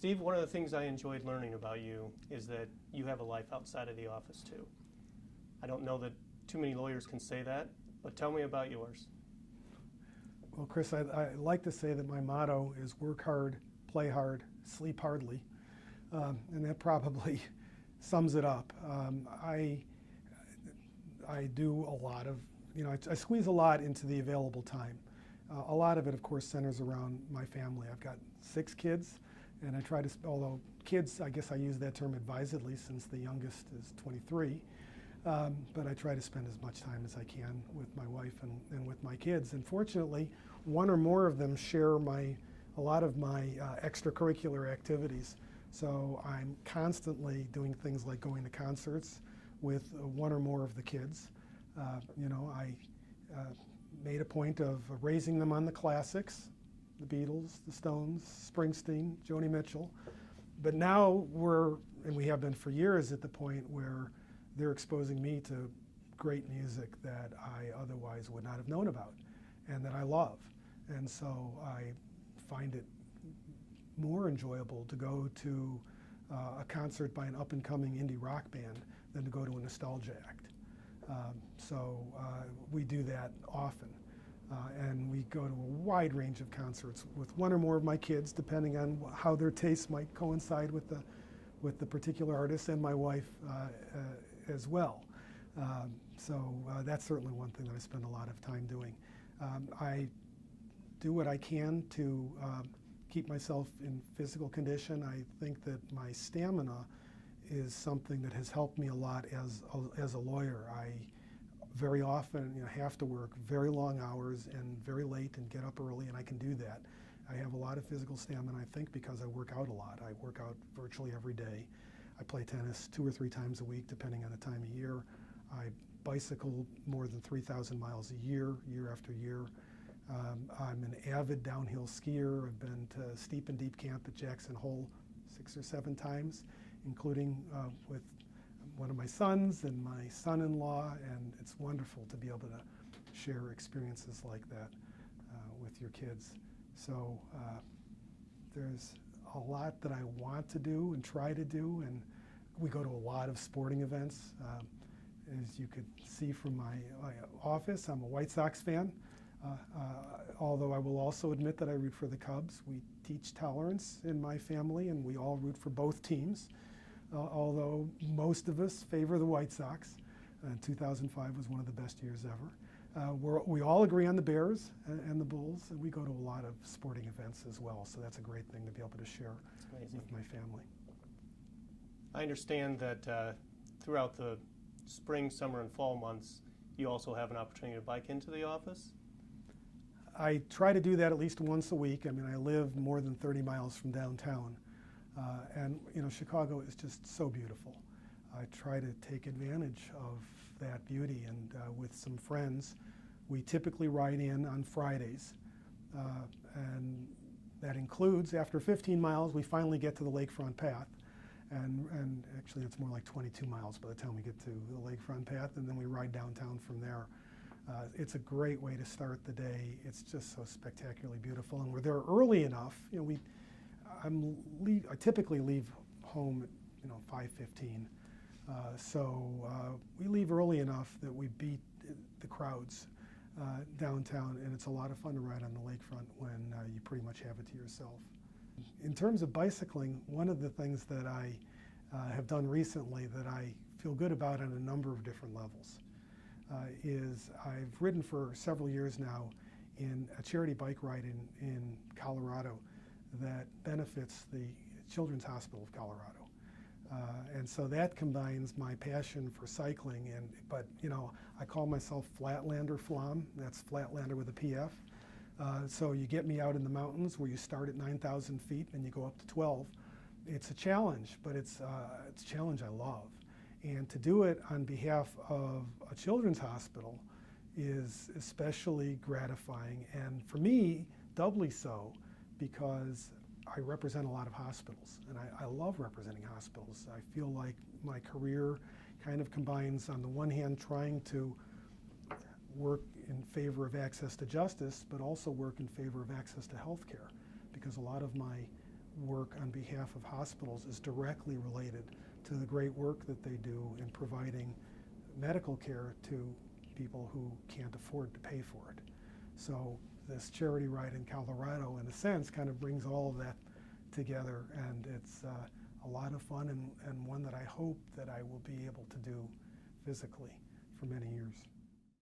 Steve, one of the things I enjoyed learning about you is that you have a life outside of the office too. I don't know that too many lawyers can say that, but tell me about yours. Well, Chris, I like to say that my motto is work hard, play hard, sleep hardly, and that probably sums it up. I do a lot of, I squeeze a lot into the available time. A lot of it, of course, centers around my family. I've got 6 kids, and I try to, although kids, I guess I use that term advisedly since the youngest is 23, but I try to spend as much time as I can with my wife and with my kids. And fortunately, one or more of them share a lot of my extracurricular activities. So I'm constantly doing things like going to concerts with one or more of the kids. I made a point of raising them on the classics, the Beatles, the Stones, Springsteen, Joni Mitchell. But now we have been for years, at the point where they're exposing me to great music that I otherwise would not have known about and that I love. And so I find it more enjoyable to go to a concert by an up-and-coming indie rock band than to go to a nostalgia act. So we do that often. And we go to a wide range of concerts with one or more of my kids, depending on how their tastes might coincide with the particular artist, and my wife as well. So that's certainly one thing that I spend a lot of time doing. I do what I can to keep myself in physical condition. I think that my stamina is something that has helped me a lot as a lawyer. I very often have to work very long hours and very late and get up early, and I can do that. I have a lot of physical stamina, I think, because I work out a lot. I work out virtually every day. I play tennis 2 or 3 times a week, depending on the time of year. I bicycle more than 3,000 miles a year, year after year. I'm an avid downhill skier. I've been to steep and deep camp at Jackson Hole 6 or 7 times, including with one of my sons and my son-in-law, and it's wonderful to be able to share experiences like that with your kids. So there's a lot that I want to do and try to do, and we go to a lot of sporting events. As you could see from my office, I'm a White Sox fan, although I will also admit that I root for the Cubs. We teach tolerance in my family, and we all root for both teams. Although most of us favor the White Sox. 2005 was one of the best years ever. We all agree on the Bears and the Bulls, and we go to a lot of sporting events as well, so that's a great thing to be able to share with my family. I understand that throughout the spring, summer, and fall months, you also have an opportunity to bike into the office? I try to do that at least once a week. I mean, I live more than 30 miles from downtown. And Chicago is just so beautiful. I try to take advantage of that beauty, and with some friends, we typically ride in on Fridays. And that includes, after 15 miles, we finally get to the lakefront path. And actually, it's more like 22 miles by the time we get to the lakefront path, and then we ride downtown from there. It's a great way to start the day. It's just so spectacularly beautiful, and we're there early enough. I typically leave home at 5:15, so we leave early enough that we beat the crowds downtown, and it's a lot of fun to ride on the lakefront when you pretty much have it to yourself. In terms of bicycling, one of the things that I have done recently that I feel good about on a number of different levels is I've ridden for several years now in a charity bike ride in Colorado that benefits the Children's Hospital of Colorado. And so that combines my passion for cycling, but I call myself Flatlander Pflaum. That's Flatlander with a PF. So you get me out in the mountains where you start at 9,000 feet and you go up to 12. It's a challenge, but it's a challenge I love. And to do it on behalf of a children's hospital is especially gratifying, and for me, doubly so, because I represent a lot of hospitals, and I love representing hospitals. I feel like my career kind of combines, on the one hand, trying to work in favor of access to justice, but also work in favor of access to health care, because a lot of my work on behalf of hospitals is directly related to the great work that they do in providing medical care to people who can't afford to pay for it. So this charity ride in Colorado, in a sense, kind of brings all of that together, and it's a lot of fun, and one that I hope that I will be able to do physically for many years.